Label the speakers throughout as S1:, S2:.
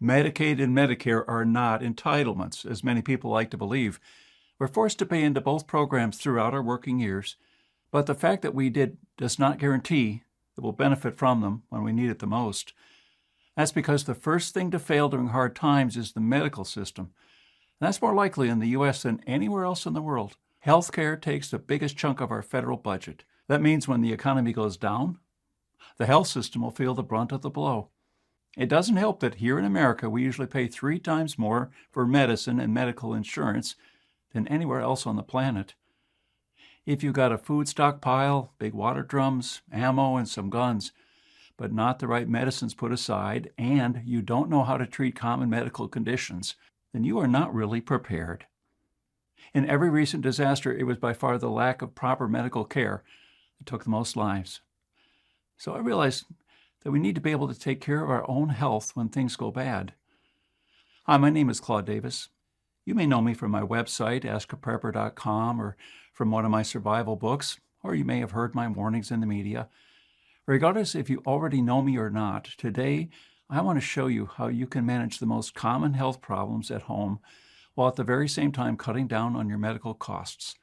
S1: Medicaid and Medicare are not entitlements, as many people like to believe. We're forced to pay into both programs throughout our working years, but the fact that we did does not guarantee that we'll benefit from them when we need it the most. That's because the first thing to fail during hard times is the medical system. And that's more likely in the U.S. than anywhere else in the world. Healthcare takes the biggest chunk of our federal budget. That means when the economy goes down, the health system will feel the brunt of the blow. It doesn't help that here in America, we usually pay 3 times more for medicine and medical insurance than anywhere else on the planet. If you've got a food stockpile, big water drums, ammo, and some guns, but not the right medicines put aside, and you don't know how to treat common medical conditions, then you are not really prepared. In every recent disaster, it was by far the lack of proper medical care that took the most lives. So I realized that we need to be able to take care of our own health when things go bad. Hi, my name is Claude Davis. You may know me from my website, askaprepper.com, or from one of my survival books, or you may have heard my warnings in the media. Regardless if you already know me or not, today I want to show you how you can manage the most common health problems at home while at the very same time cutting down on your medical costs.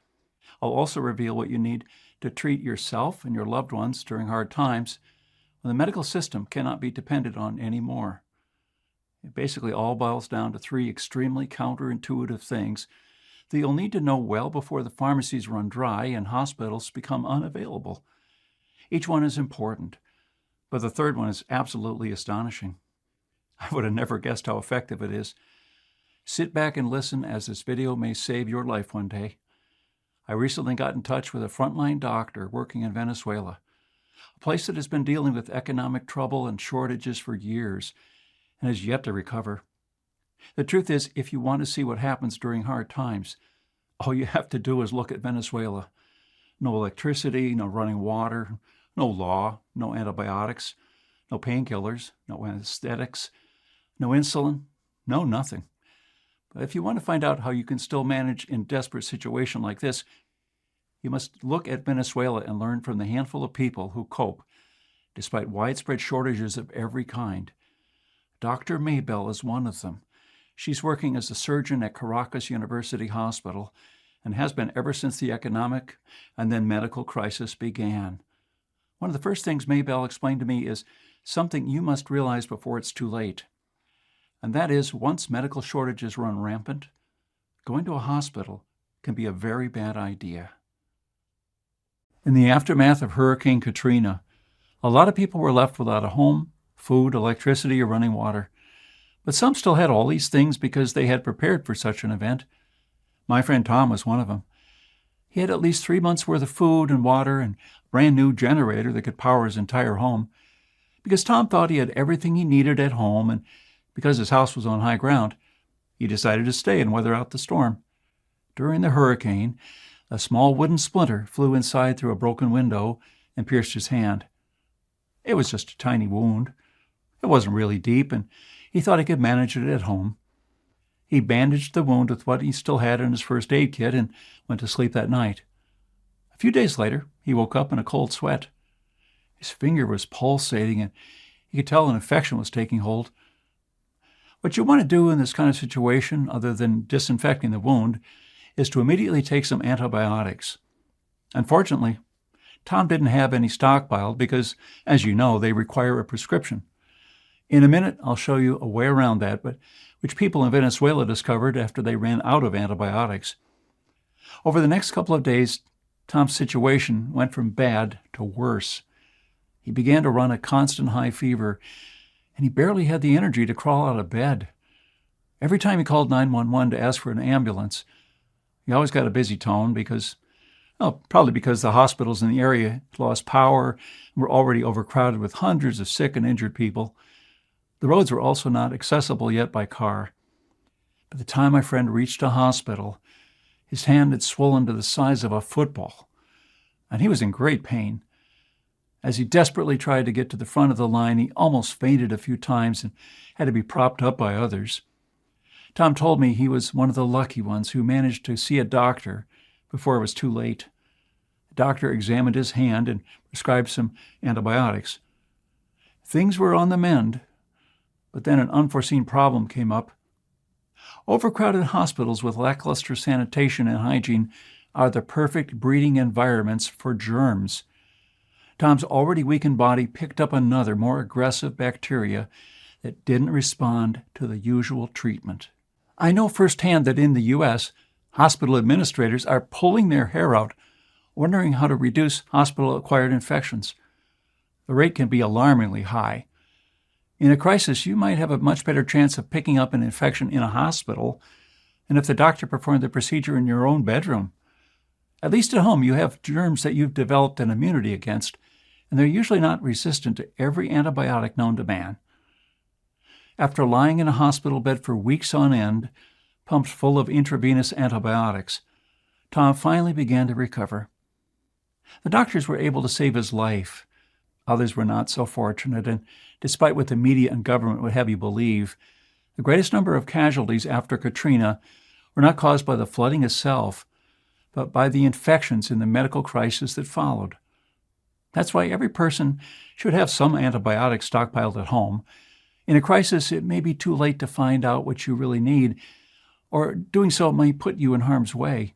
S1: I'll also reveal what you need to treat yourself and your loved ones during hard times when the medical system cannot be depended on anymore. It basically all boils down to 3 extremely counterintuitive things that you'll need to know well before the pharmacies run dry and hospitals become unavailable. Each one is important, but the third one is absolutely astonishing. I would have never guessed how effective it is. Sit back and listen, as this video may save your life one day. I recently got in touch with a frontline doctor working in Venezuela, a place that has been dealing with economic trouble and shortages for years and has yet to recover. The truth is, if you want to see what happens during hard times, all you have to do is look at Venezuela. No electricity, no running water, no law, no antibiotics, no painkillers, no anesthetics, no insulin, no nothing. But if you want to find out how you can still manage in a desperate situation like this, you must look at Venezuela and learn from the handful of people who cope, despite widespread shortages of every kind. Dr. Maybell is one of them. She's working as a surgeon at Caracas University Hospital and has been ever since the economic and then medical crisis began. One of the first things Maybell explained to me is something you must realize before it's too late. And that is, once medical shortages run rampant, going to a hospital can be a very bad idea. In the aftermath of Hurricane Katrina, a lot of people were left without a home, food, electricity, or running water. But some still had all these things because they had prepared for such an event. My friend Tom was one of them. He had at least 3 months' worth of food and water and a brand new generator that could power his entire home. Because Tom thought he had everything he needed at home, and because his house was on high ground, he decided to stay and weather out the storm. During the hurricane, a small wooden splinter flew inside through a broken window and pierced his hand. It was just a tiny wound. It wasn't really deep, and he thought he could manage it at home. He bandaged the wound with what he still had in his first aid kit and went to sleep that night. A few days later, he woke up in a cold sweat. His finger was pulsating, and he could tell an infection was taking hold. What you want to do in this kind of situation, other than disinfecting the wound, is to immediately take some antibiotics. Unfortunately, Tom didn't have any stockpiled because, as you know, they require a prescription. In a minute, I'll show you a way around that, but which people in Venezuela discovered after they ran out of antibiotics. Over the next couple of days, Tom's situation went from bad to worse. He began to run a constant high fever, and he barely had the energy to crawl out of bed. Every time he called 911 to ask for an ambulance, he always got a busy tone because, probably because the hospitals in the area had lost power and were already overcrowded with hundreds of sick and injured people. The roads were also not accessible yet by car. By the time my friend reached a hospital, his hand had swollen to the size of a football, and he was in great pain. As he desperately tried to get to the front of the line, he almost fainted a few times and had to be propped up by others. Tom told me he was one of the lucky ones who managed to see a doctor before it was too late. The doctor examined his hand and prescribed some antibiotics. Things were on the mend, But then an unforeseen problem came up. Overcrowded hospitals with lackluster sanitation and hygiene are the perfect breeding environments for germs. Tom's already weakened body picked up another, more aggressive bacteria that didn't respond to the usual treatment. I know firsthand that in the U.S., hospital administrators are pulling their hair out, wondering how to reduce hospital-acquired infections. The rate can be alarmingly high. In a crisis, you might have a much better chance of picking up an infection in a hospital than if the doctor performed the procedure in your own bedroom. At least at home, you have germs that you've developed an immunity against, and they're usually not resistant to every antibiotic known to man. After lying in a hospital bed for weeks on end, pumped full of intravenous antibiotics, Tom finally began to recover. The doctors were able to save his life. Others were not so fortunate, and despite what the media and government would have you believe, the greatest number of casualties after Katrina were not caused by the flooding itself, but by the infections in the medical crisis that followed. That's why every person should have some antibiotics stockpiled at home. In a crisis, it may be too late to find out what you really need, or doing so may put you in harm's way.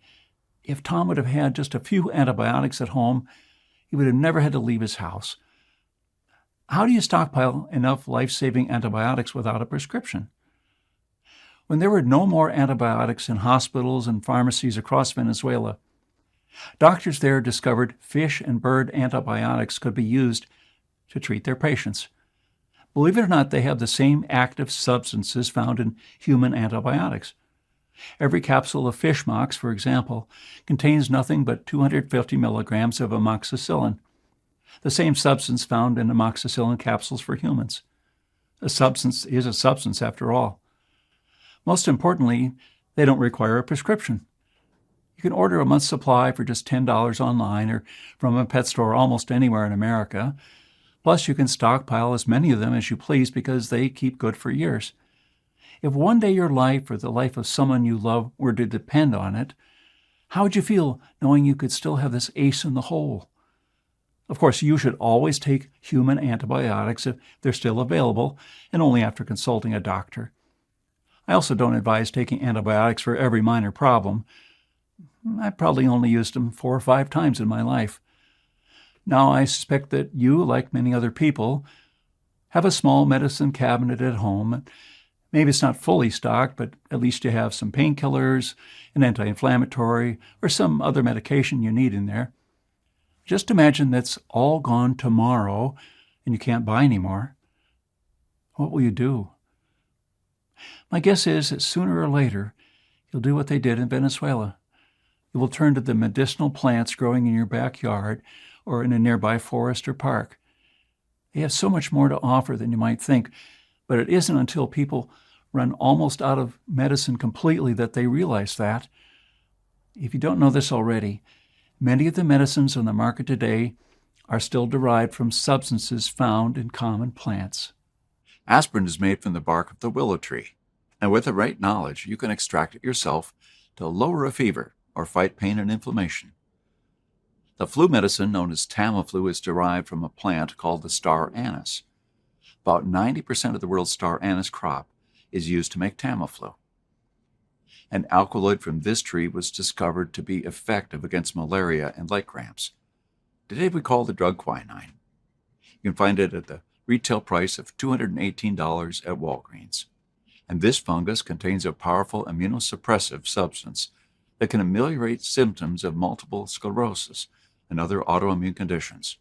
S1: If Tom would have had just a few antibiotics at home, he would have never had to leave his house. How do you stockpile enough life-saving antibiotics without a prescription? When there were no more antibiotics in hospitals and pharmacies across Venezuela, doctors there discovered fish and bird antibiotics could be used to treat their patients. Believe it or not, they have the same active substances found in human antibiotics. Every capsule of fish mox, for example, contains nothing but 250 milligrams of amoxicillin, the same substance found in amoxicillin capsules for humans. A substance is a substance after all. Most importantly, they don't require a prescription. You can order a month's supply for just $10 online or from a pet store almost anywhere in America. Plus, you can stockpile as many of them as you please because they keep good for years. If one day your life or the life of someone you love were to depend on it, how would you feel knowing you could still have this ace in the hole? Of course, you should always take human antibiotics if they're still available, and only after consulting a doctor. I also don't advise taking antibiotics for every minor problem. I probably only used them 4 or 5 times in my life. Now, I suspect that you, like many other people, have a small medicine cabinet at home. Maybe it's not fully stocked, but at least you have some painkillers, an anti-inflammatory, or some other medication you need in there. Just imagine that's all gone tomorrow and you can't buy any more. What will you do? My guess is that sooner or later, you'll do what they did in Venezuela. You will turn to the medicinal plants growing in your backyard or in a nearby forest or park. They have so much more to offer than you might think, but it isn't until people run almost out of medicine completely that they realize that. If you don't know this already, many of the medicines on the market today are still derived from substances found in common plants.
S2: Aspirin is made from the bark of the willow tree, and with the right knowledge, you can extract it yourself to lower a fever or fight pain and inflammation. The flu medicine known as Tamiflu is derived from a plant called the star anise. About 90% of the world's star anise crop is used to make Tamiflu. An alkaloid from this tree was discovered to be effective against malaria and leg cramps. Today we call the drug quinine. You can find it at the retail price of $218 at Walgreens. And this fungus contains a powerful immunosuppressive substance that can ameliorate symptoms of multiple sclerosis and other autoimmune conditions.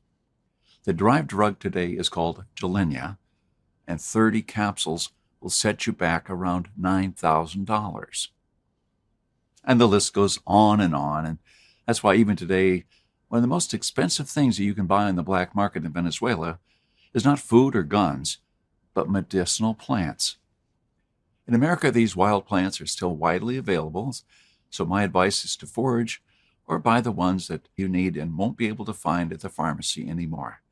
S2: The derived drug today is called Gilenya, and 30 capsules will set you back around $9,000. And the list goes on, and that's why even today, one of the most expensive things that you can buy on the black market in Venezuela is not food or guns, but medicinal plants. In America, these wild plants are still widely available, so my advice is to forage or buy the ones that you need and won't be able to find at the pharmacy anymore.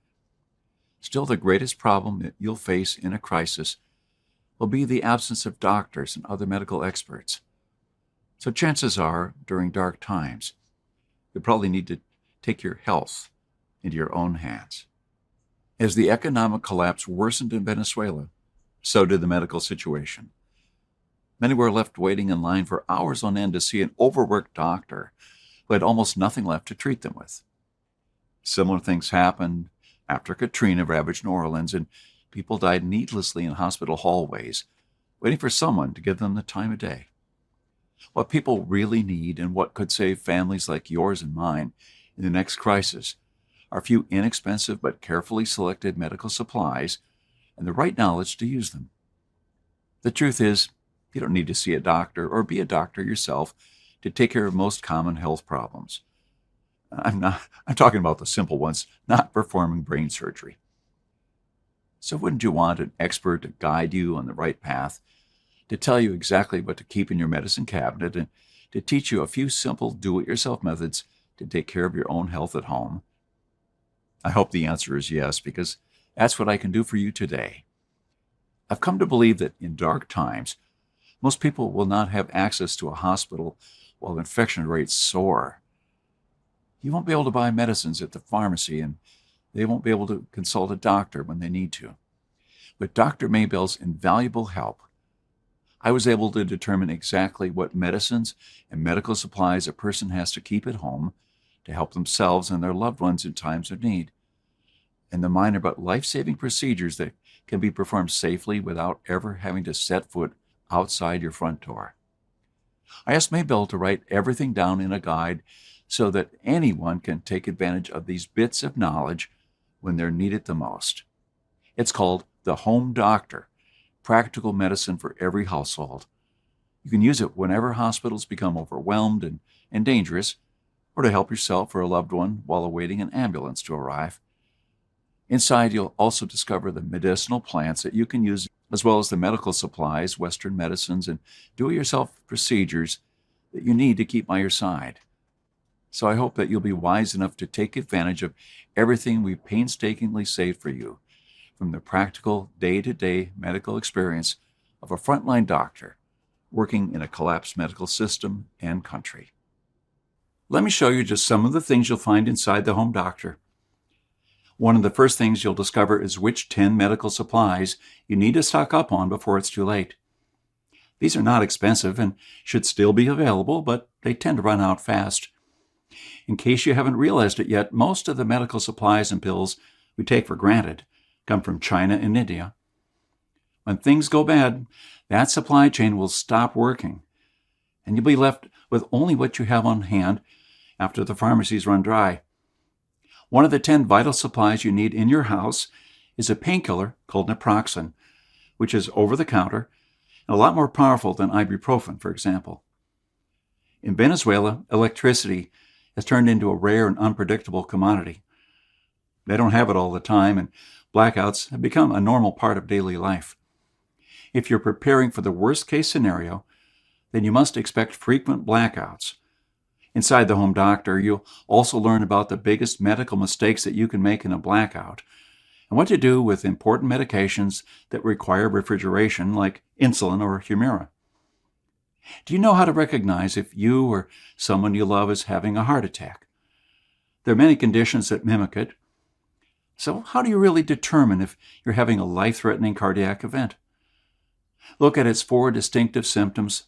S2: Still, the greatest problem that you'll face in a crisis will be the absence of doctors and other medical experts. So chances are, during dark times, you'll probably need to take your health into your own hands. As the economic collapse worsened in Venezuela, So did the medical situation. Many were left waiting in line for hours on end to see an overworked doctor who had almost nothing left to treat them with. Similar things happened after Katrina ravaged New Orleans, and people died needlessly in hospital hallways, waiting for someone to give them the time of day. What people really need and what could save families like yours and mine in the next crisis are a few inexpensive but carefully selected medical supplies and the right knowledge to use them. The truth is, you don't need to see a doctor or be a doctor yourself to take care of most common health problems. I'm talking about the simple ones, not performing brain surgery. So wouldn't you want an expert to guide you on the right path, to tell you exactly what to keep in your medicine cabinet, and to teach you a few simple do-it-yourself methods to take care of your own health at home? I hope the answer is yes, because that's what I can do for you today. I've come to believe that in dark times, most people will not have access to a hospital while infection rates soar. You won't be able to buy medicines at the pharmacy, and they won't be able to consult a doctor when they need to. With Dr. Maybell's invaluable help, I was able to determine exactly what medicines and medical supplies a person has to keep at home to help themselves and their loved ones in times of need, and the minor but life-saving procedures that can be performed safely without ever having to set foot outside your front door. I asked Maybell to write everything down in a guide so that anyone can take advantage of these bits of knowledge when they're needed the most. It's called The Home Doctor, Practical Medicine for Every Household. You can use it whenever hospitals become overwhelmed and dangerous, or to help yourself or a loved one while awaiting an ambulance to arrive. Inside, you'll also discover the medicinal plants that you can use, as well as the medical supplies, Western medicines, and do-it-yourself procedures that you need to keep by your side. So I hope that you'll be wise enough to take advantage of everything we've painstakingly saved for you, from the practical, day-to-day medical experience of a frontline doctor working in a collapsed medical system and country. Let me show you just some of the things you'll find inside the Home Doctor. One of the first things you'll discover is which 10 medical supplies you need to stock up on before it's too late. These are not expensive and should still be available, but they tend to run out fast. In case you haven't realized it yet, most of the medical supplies and pills we take for granted come from China and India. When things go bad, that supply chain will stop working, and you'll be left with only what you have on hand after the pharmacies run dry. One of the 10 vital supplies you need in your house is a painkiller called naproxen, which is over-the-counter and a lot more powerful than ibuprofen, for example. In Venezuela, electricity has turned into a rare and unpredictable commodity. They don't have it all the time, and blackouts have become a normal part of daily life. If you're preparing for the worst-case scenario, then you must expect frequent blackouts. Inside the Home Doctor, you'll also learn about the biggest medical mistakes that you can make in a blackout, and what to do with important medications that require refrigeration, like insulin or Humira. Do you know how to recognize if you or someone you love is having a heart attack? There are many conditions that mimic it. So how do you really determine if you're having a life-threatening cardiac event? Look at its 4 distinctive symptoms.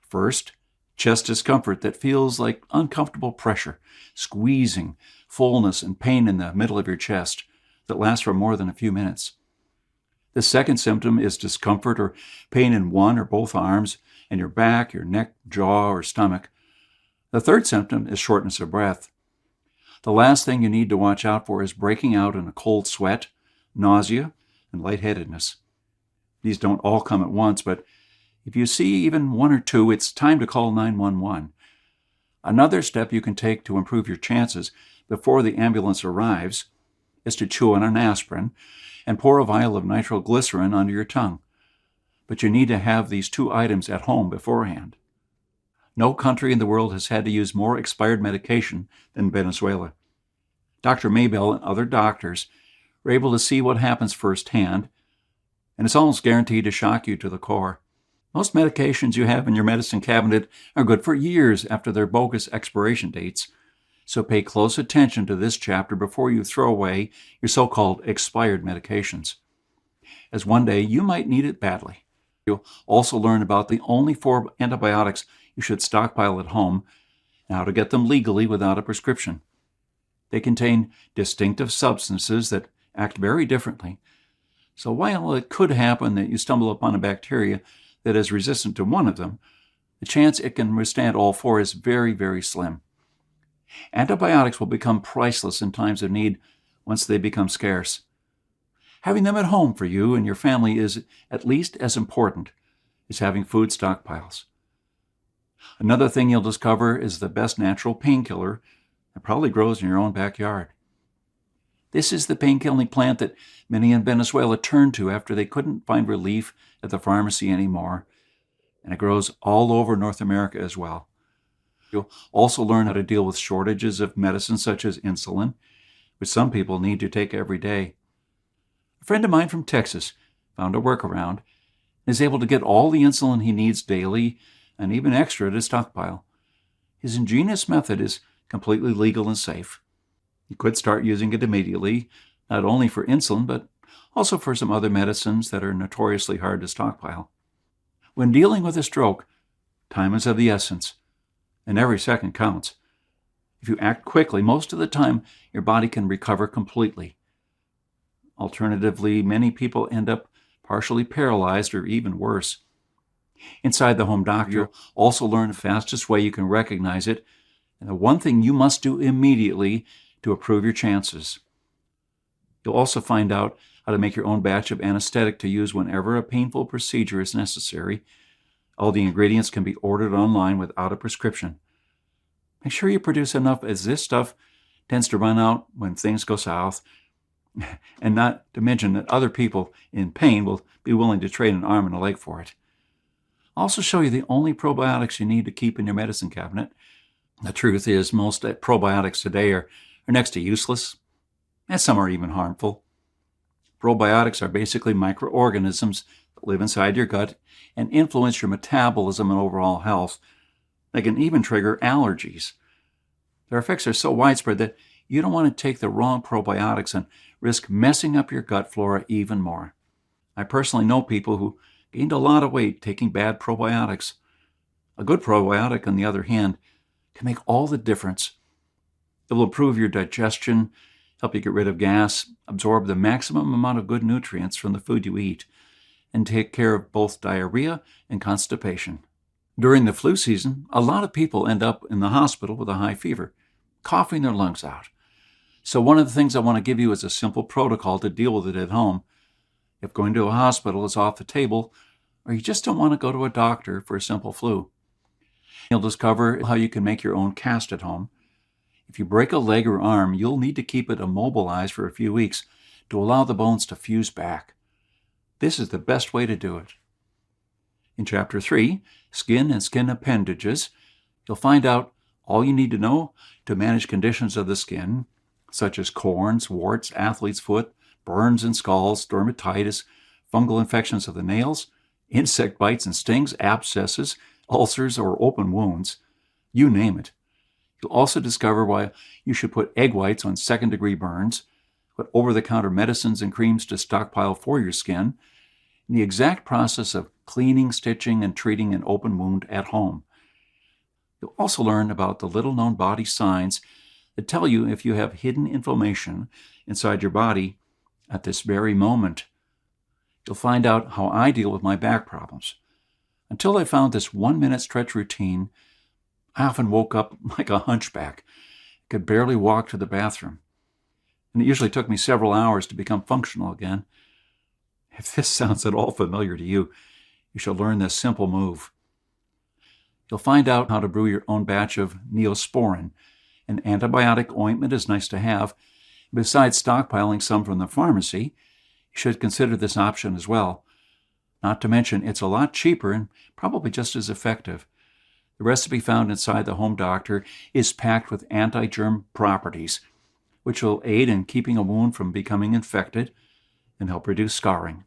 S2: First, chest discomfort that feels like uncomfortable pressure, squeezing, fullness, and pain in the middle of your chest that lasts for more than a few minutes. The second symptom is discomfort or pain in one or both arms, and your back, your neck, jaw, or stomach. The third symptom is shortness of breath. The last thing you need to watch out for is breaking out in a cold sweat, nausea, and lightheadedness. These don't all come at once, but if you see even one or two, it's time to call 911. Another step you can take to improve your chances before the ambulance arrives is to chew on an aspirin and pour a vial of nitroglycerin under your tongue. But you need to have these 2 items at home beforehand. No country in the world has had to use more expired medication than Venezuela. Dr. Maybell and other doctors were able to see what happens firsthand, and it's almost guaranteed to shock you to the core. Most medications you have in your medicine cabinet are good for years after their bogus expiration dates, so pay close attention to this chapter before you throw away your so-called expired medications.
S1: as one day you might need it badly. You'll also learn about the only 4 antibiotics you should stockpile at home and how to get them legally without a prescription. They contain distinctive substances that act very differently. So while it could happen that you stumble upon a bacteria that is resistant to one of them, the chance it can withstand all 4 is very, very slim. Antibiotics will become priceless in times of need once they become scarce. Having them at home for you and your family is at least as important as having food stockpiles. Another thing you'll discover is the best natural painkiller that probably grows in your own backyard. This is the pain-killing plant that many in Venezuela turned to after they couldn't find relief at the pharmacy anymore, and it grows all over North America as well. You'll also learn how to deal with shortages of medicines such as insulin, which some people need to take every day. A friend of mine from Texas found a workaround and is able to get all the insulin he needs daily and even extra to stockpile. His ingenious method is completely legal and safe. You could start using it immediately, not only for insulin, but also for some other medicines that are notoriously hard to stockpile. When dealing with a stroke, time is of the essence, and every second counts. If you act quickly, most of the time your body can recover completely. Alternatively, many people end up partially paralyzed or even worse. Inside the Home Doctor, you'll also learn the fastest way you can recognize it, and the one thing you must do immediately to improve your chances. You'll also find out how to make your own batch of anesthetic to use whenever a painful procedure is necessary. All the ingredients can be ordered online without a prescription. Make sure you produce enough, as this stuff tends to run out when things go south, and not to mention that other people in pain will be willing to trade an arm and a leg for it. I'll also show you the only probiotics you need to keep in your medicine cabinet. The truth is, most probiotics today are next to useless, and some are even harmful. Probiotics are basically microorganisms that live inside your gut and influence your metabolism and overall health. They can even trigger allergies. Their effects are so widespread that you don't want to take the wrong probiotics and risk messing up your gut flora even more. I personally know people who gained a lot of weight taking bad probiotics. A good probiotic, on the other hand, can make all the difference. It will improve your digestion, help you get rid of gas, absorb the maximum amount of good nutrients from the food you eat, and take care of both diarrhea and constipation. During the flu season, a lot of people end up in the hospital with a high fever, coughing their lungs out. So one of the things I want to give you is a simple protocol to deal with it at home. If going to a hospital is off the table, or you just don't want to go to a doctor for a simple flu, you'll discover how you can make your own cast at home. If you break a leg or arm, you'll need to keep it immobilized for a few weeks to allow the bones to fuse back. This is the best way to do it. In Chapter 3, Skin and Skin Appendages, you'll find out all you need to know to manage conditions of the skin, such as corns, warts, athlete's foot, burns and scalds, dermatitis, fungal infections of the nails, insect bites and stings, abscesses, ulcers, or open wounds. You name it. You'll also discover why you should put egg whites on second-degree burns, what over-the-counter medicines and creams to stockpile for your skin, and the exact process of cleaning, stitching, and treating an open wound at home. You'll also learn about the little-known body signs that tell you if you have hidden inflammation inside your body at this very moment. You'll find out how I deal with my back problems. Until I found this 1-minute stretch routine, I often woke up like a hunchback, could barely walk to the bathroom, and it usually took me several hours to become functional again. If this sounds at all familiar to you, you should learn this simple move. You'll find out how to brew your own batch of Neosporin. An antibiotic ointment is nice to have. Besides stockpiling some from the pharmacy, you should consider this option as well. Not to mention, it's a lot cheaper and probably just as effective. The recipe found inside the Home Doctor is packed with anti-germ properties, which will aid in keeping a wound from becoming infected and help reduce scarring.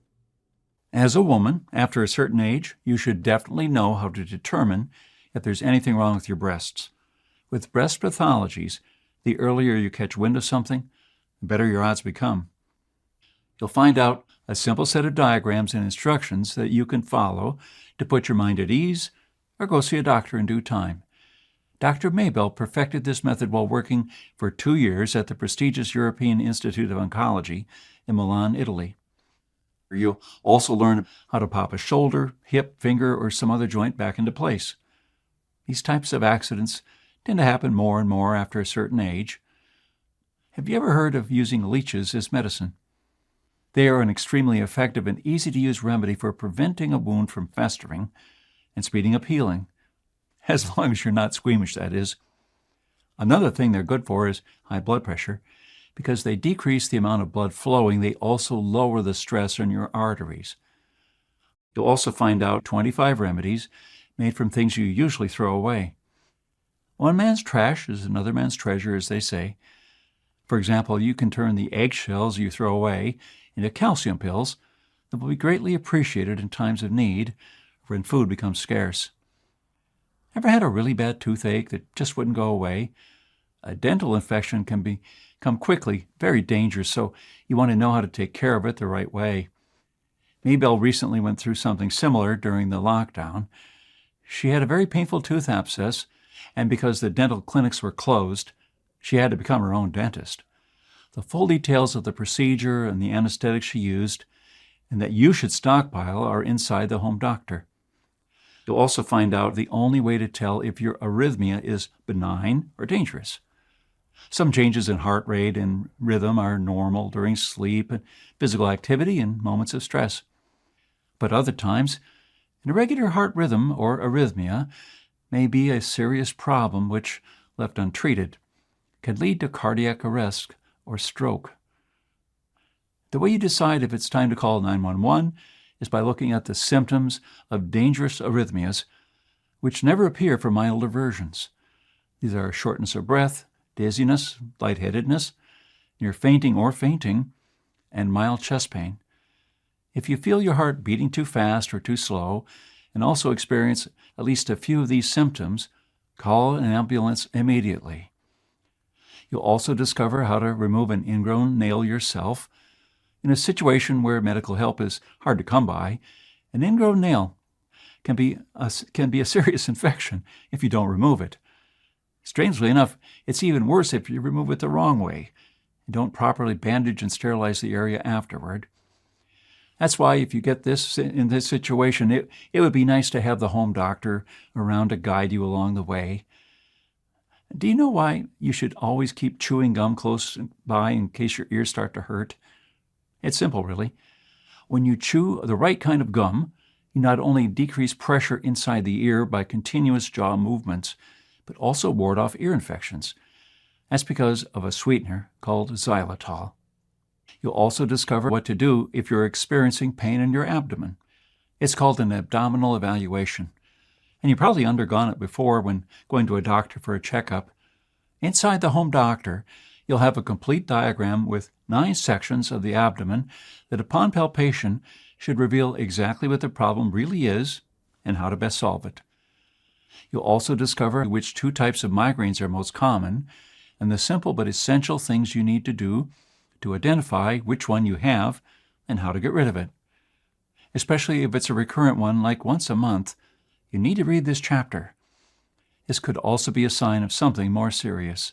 S1: As a woman, after a certain age, you should definitely know how to determine if there's anything wrong with your breasts. With breast pathologies, the earlier you catch wind of something, the better your odds become. You'll find out a simple set of diagrams and instructions that you can follow to put your mind at ease or go see a doctor in due time. Dr. Maybell perfected this method while working for 2 years at the prestigious European Institute of Oncology in Milan, Italy. You'll also learn how to pop a shoulder, hip, finger, or some other joint back into place. These types of accidents tend to happen more and more after a certain age. Have you ever heard of using leeches as medicine? They are an extremely effective and easy-to-use remedy for preventing a wound from festering and speeding up healing, as long as you're not squeamish, that is. Another thing they're good for is high blood pressure. Because they decrease the amount of blood flowing, they also lower the stress on your arteries. You'll also find out 25 remedies made from things you usually throw away. One man's trash is another man's treasure, as they say. For example, you can turn the eggshells you throw away into calcium pills that will be greatly appreciated in times of need or when food becomes scarce. Ever had a really bad toothache that just wouldn't go away? A dental infection can become quickly very dangerous, so you want to know how to take care of it the right way. Maybell recently went through something similar during the lockdown. She had a very painful tooth abscess, and because the dental clinics were closed, she had to become her own dentist. The full details of the procedure and the anesthetic she used, and that you should stockpile, are inside The Home Doctor. You'll also find out the only way to tell if your arrhythmia is benign or dangerous. Some changes in heart rate and rhythm are normal during sleep and physical activity and moments of stress. But other times, an irregular heart rhythm or arrhythmia may be a serious problem which, left untreated, can lead to cardiac arrest or stroke. The way you decide if it's time to call 911 is by looking at the symptoms of dangerous arrhythmias, which never appear for milder versions. These are shortness of breath, dizziness, lightheadedness, near fainting or fainting, and mild chest pain. If you feel your heart beating too fast or too slow, and also experience at least a few of these symptoms, call an ambulance immediately. You'll also discover how to remove an ingrown nail yourself. In a situation where medical help is hard to come by, an ingrown nail can be a serious infection if you don't remove it. Strangely enough, it's even worse if you remove it the wrong way and don't properly bandage and sterilize the area afterward. That's why if you get in this situation, it would be nice to have the home doctor around to guide you along the way. Do you know why you should always keep chewing gum close by in case your ears start to hurt? It's simple, really. When you chew the right kind of gum, you not only decrease pressure inside the ear by continuous jaw movements, but also ward off ear infections. That's because of a sweetener called xylitol. You'll also discover what to do if you're experiencing pain in your abdomen. It's called an abdominal evaluation, and you've probably undergone it before when going to a doctor for a checkup. Inside the Home Doctor, you'll have a complete diagram with 9 sections of the abdomen that upon palpation should reveal exactly what the problem really is and how to best solve it. You'll also discover which 2 types of migraines are most common and the simple but essential things you need to do to identify which one you have and how to get rid of it. Especially if it's a recurrent one like once a month, you need to read this chapter. This could also be a sign of something more serious.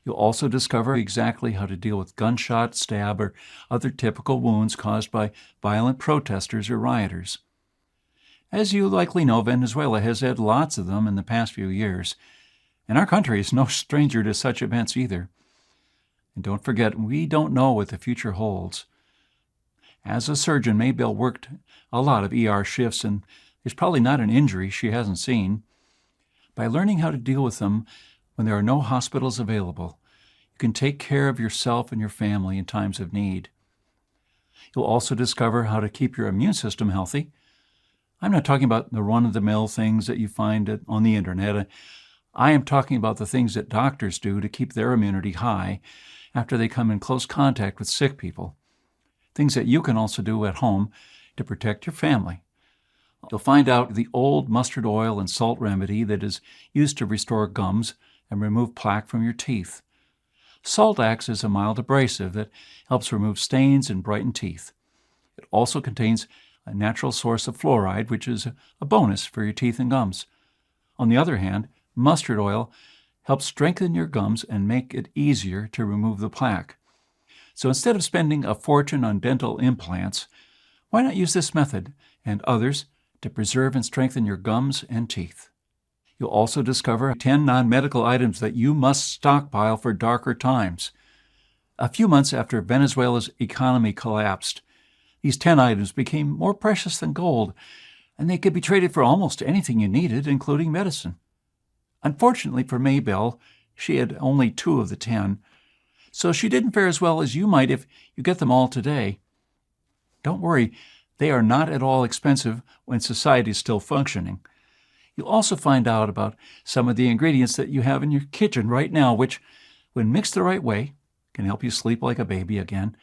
S1: You'll also discover exactly how to deal with gunshot, stab, or other typical wounds caused by violent protesters or rioters. As you likely know, Venezuela has had lots of them in the past few years, and our country is no stranger to such events either. And don't forget, we don't know what the future holds. As a surgeon, Maybell worked a lot of ER shifts, and there's probably not an injury she hasn't seen. By learning how to deal with them when there are no hospitals available, you can take care of yourself and your family in times of need. You'll also discover how to keep your immune system healthy. I'm not talking about the run-of-the-mill things that you find on the internet. I am talking about the things that doctors do to keep their immunity high after they come in close contact with sick people. Things that you can also do at home to protect your family. You'll find out the old mustard oil and salt remedy that is used to restore gums and remove plaque from your teeth. Salt acts as a mild abrasive that helps remove stains and brighten teeth. It also contains a natural source of fluoride, which is a bonus for your teeth and gums. On the other hand, mustard oil helps strengthen your gums and make it easier to remove the plaque. So instead of spending a fortune on dental implants, why not use this method and others to preserve and strengthen your gums and teeth? You'll also discover 10 non-medical items that you must stockpile for darker times. A few months after Venezuela's economy collapsed, these 10 items became more precious than gold, and they could be traded for almost anything you needed, including medicine. Unfortunately for Maybelle, she had only 2 of the 10, so she didn't fare as well as you might if you get them all today. Don't worry, they are not at all expensive when society is still functioning. You'll also find out about some of the ingredients that you have in your kitchen right now, which, when mixed the right way, can help you sleep like a baby again,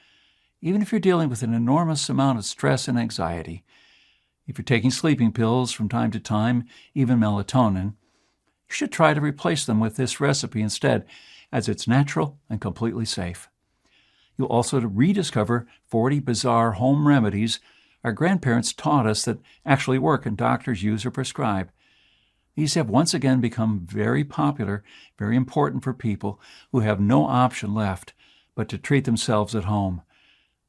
S1: even if you're dealing with an enormous amount of stress and anxiety. If you're taking sleeping pills from time to time, even melatonin, you should try to replace them with this recipe instead, as it's natural and completely safe. You'll also rediscover 40 bizarre home remedies our grandparents taught us that actually work and doctors use or prescribe. These have once again become very popular, very important for people who have no option left but to treat themselves at home.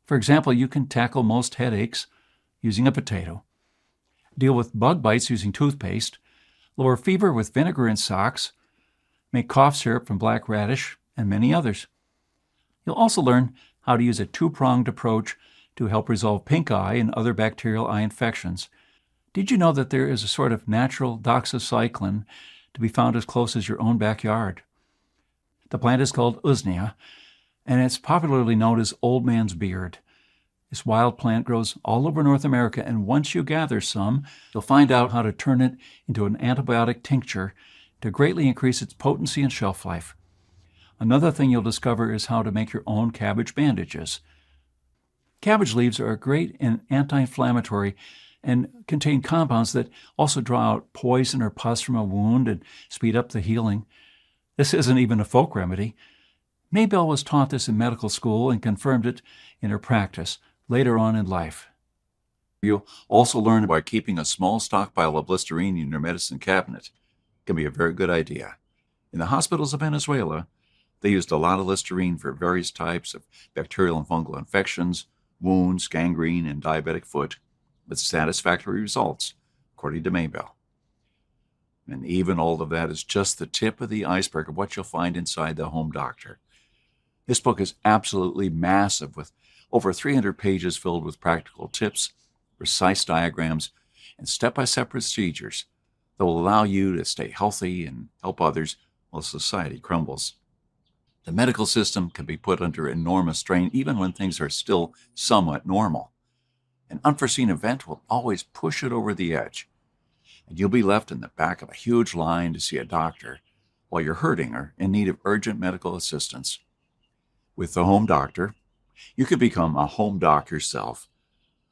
S1: For example, you can tackle most headaches using a potato, deal with bug bites using toothpaste, lower fever with vinegar and socks, make cough syrup from black radish, and many others. You'll also learn how to use a 2-pronged approach to help resolve pink eye and other bacterial eye infections. Did you know that there is a sort of natural doxycycline to be found as close as your own backyard? The plant is called Usnea, and it's popularly known as old man's beard. This wild plant grows all over North America, and once you gather some, you'll find out how to turn it into an antibiotic tincture to greatly increase its potency and shelf life. Another thing you'll discover is how to make your own cabbage bandages. Cabbage leaves are great and anti-inflammatory and contain compounds that also draw out poison or pus from a wound and speed up the healing. This isn't even a folk remedy. Maybelle was taught this in medical school and confirmed it in her practice later on in life.
S2: You'll also learn why keeping a small stockpile of Listerine in your medicine cabinet can be a very good idea. In the hospitals of Venezuela, they used a lot of Listerine for various types of bacterial and fungal infections, wounds, gangrene, and diabetic foot, with satisfactory results, according to Maybelle. And even all of that is just the tip of the iceberg of what you'll find inside the Home Doctor. This book is absolutely massive, with over 300 pages filled with practical tips, precise diagrams, and step-by-step procedures that will allow you to stay healthy and help others while society crumbles. The medical system can be put under enormous strain even when things are still somewhat normal. An unforeseen event will always push it over the edge, and you'll be left in the back of a huge line to see a doctor while you're hurting or in need of urgent medical assistance. With the Home Doctor, you can become a home doc yourself.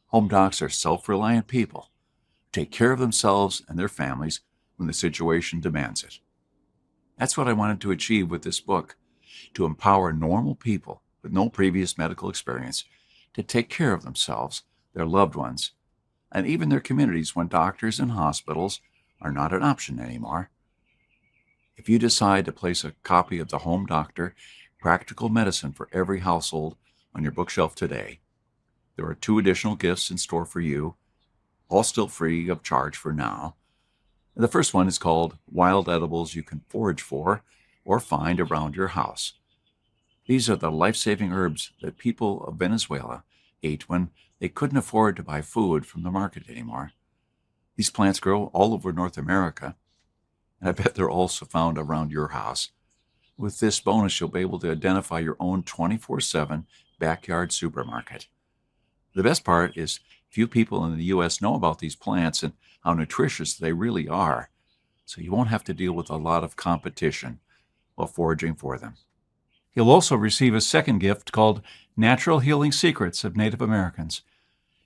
S2: Home docs are self-reliant people who take care of themselves and their families when the situation demands it. That's what I wanted to achieve with this book, to empower normal people with no previous medical experience to take care of themselves, their loved ones, and even their communities when doctors and hospitals are not an option anymore. If you decide to place a copy of the Home Doctor, Practical Medicine for Every Household on your bookshelf today, there are 2 additional gifts in store for you, all still free of charge for now. The first one is called Wild Edibles You Can Forage For or Find Around Your House. These are the life-saving herbs that people of Venezuela ate when they couldn't afford to buy food from the market anymore. These plants grow all over North America, and I bet they're also found around your house. With this bonus, you'll be able to identify your own 24/7 backyard supermarket. The best part is few people in the U.S. know about these plants and how nutritious they really are, so you won't have to deal with a lot of competition while foraging for them.
S1: You'll also receive a second gift called Natural Healing Secrets of Native Americans.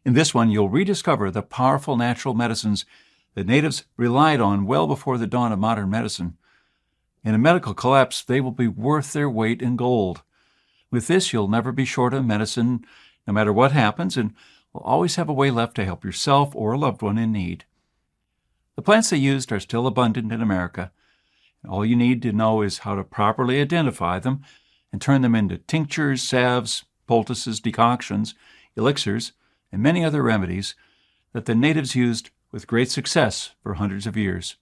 S1: In this one, you'll rediscover the powerful natural medicines that natives relied on well before the dawn of modern medicine. In a medical collapse, they will be worth their weight in gold. With this, you'll never be short of medicine, no matter what happens, and will always have a way left to help yourself or a loved one in need. The plants they used are still abundant in America. All you need to know is how to properly identify them and turn them into tinctures, salves, poultices, decoctions, elixirs, and many other remedies that the natives used with great success for hundreds of years.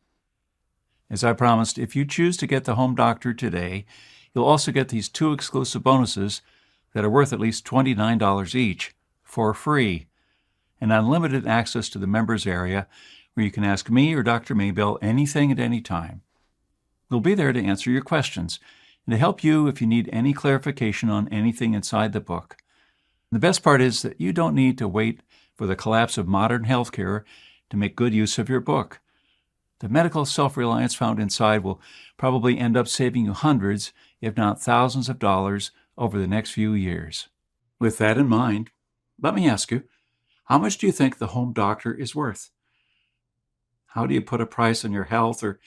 S1: As I promised, if you choose to get the Home Doctor today, you'll also get these 2 exclusive bonuses that are worth at least $29 each for free, and unlimited access to the members area where you can ask me or Dr. Maybell anything at any time. We'll be there to answer your questions and to help you if you need any clarification on anything inside the book. And the best part is that you don't need to wait for the collapse of modern healthcare to make good use of your book. The medical self-reliance found inside will probably end up saving you hundreds, if not thousands of dollars over the next few years. With that in mind, let me ask you, how much do you think the Home Doctor is worth? How do you put a price on your health or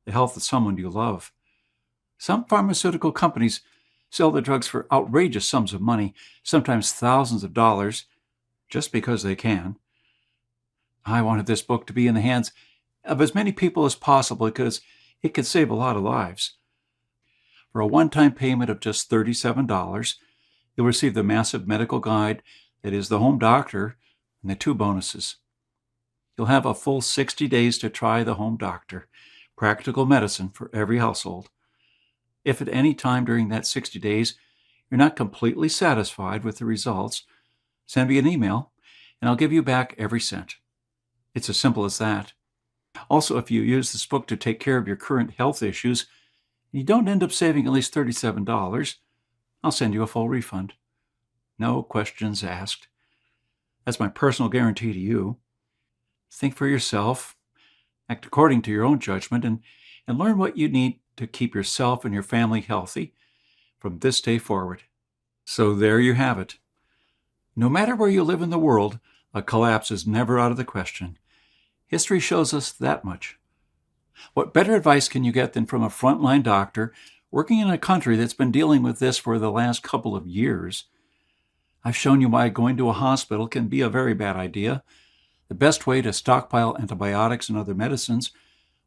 S1: the health of someone you love? Some pharmaceutical companies sell the drugs for outrageous sums of money, sometimes thousands of dollars, just because they can. I wanted this book to be in the hands of as many people as possible because it could save a lot of lives. For a one-time payment of just $37, you'll receive the massive medical guide that is the Home Doctor and the 2 bonuses. You'll have a full 60 days to try the Home Doctor, practical medicine for every household. If at any time during that 60 days you're not completely satisfied with the results, send me an email and I'll give you back every cent. It's as simple as that. Also, if you use this book to take care of your current health issues and you don't end up saving at least $37, I'll send you a full refund. No questions asked. That's my personal guarantee to you. Think for yourself, act according to your own judgment, and learn what you need to keep yourself and your family healthy from this day forward. So there you have it. No matter where you live in the world, a collapse is never out of the question. History shows us that much. What better advice can you get than from a frontline doctor working in a country that's been dealing with this for the last couple of years? I've shown you why going to a hospital can be a very bad idea, the best way to stockpile antibiotics and other medicines,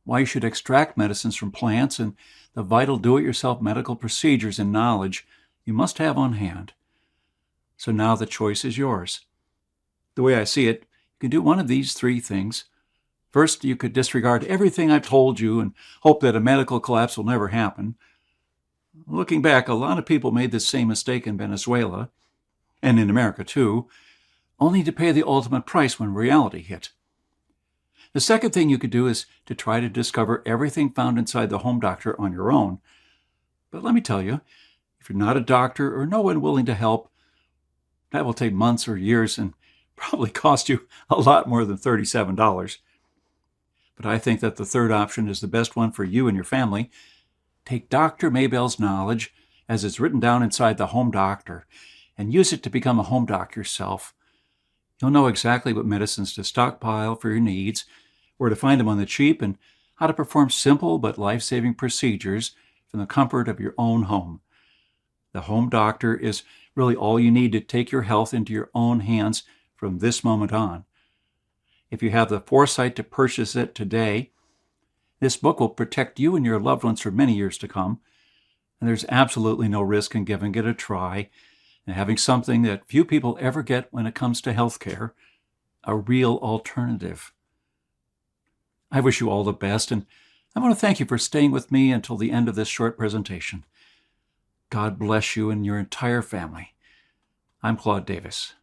S1: why you should extract medicines from plants, and the vital do-it-yourself medical procedures and knowledge you must have on hand. So now the choice is yours. The way I see it, you can do one of these 3 things. First, you could disregard everything I've told you and hope that a medical collapse will never happen. Looking back, a lot of people made this same mistake in Venezuela, and in America too, only to pay the ultimate price when reality hit. The second thing you could do is to try to discover everything found inside the Home Doctor on your own. But let me tell you, if you're not a doctor or no one willing to help, that will take months or years and probably cost you a lot more than $37. But I think that the third option is the best one for you and your family. Take Dr. Maybell's knowledge, as it's written down inside the Home Doctor, and use it to become a home doc yourself. You'll know exactly what medicines to stockpile for your needs, where to find them on the cheap, and how to perform simple but life-saving procedures from the comfort of your own home. The Home Doctor is really all you need to take your health into your own hands from this moment on. If you have the foresight to purchase it today, this book will protect you and your loved ones for many years to come, and there's absolutely no risk in giving it a try and having something that few people ever get when it comes to healthcare, a real alternative. I wish you all the best, and I want to thank you for staying with me until the end of this short presentation. God bless you and your entire family. I'm Claude Davis.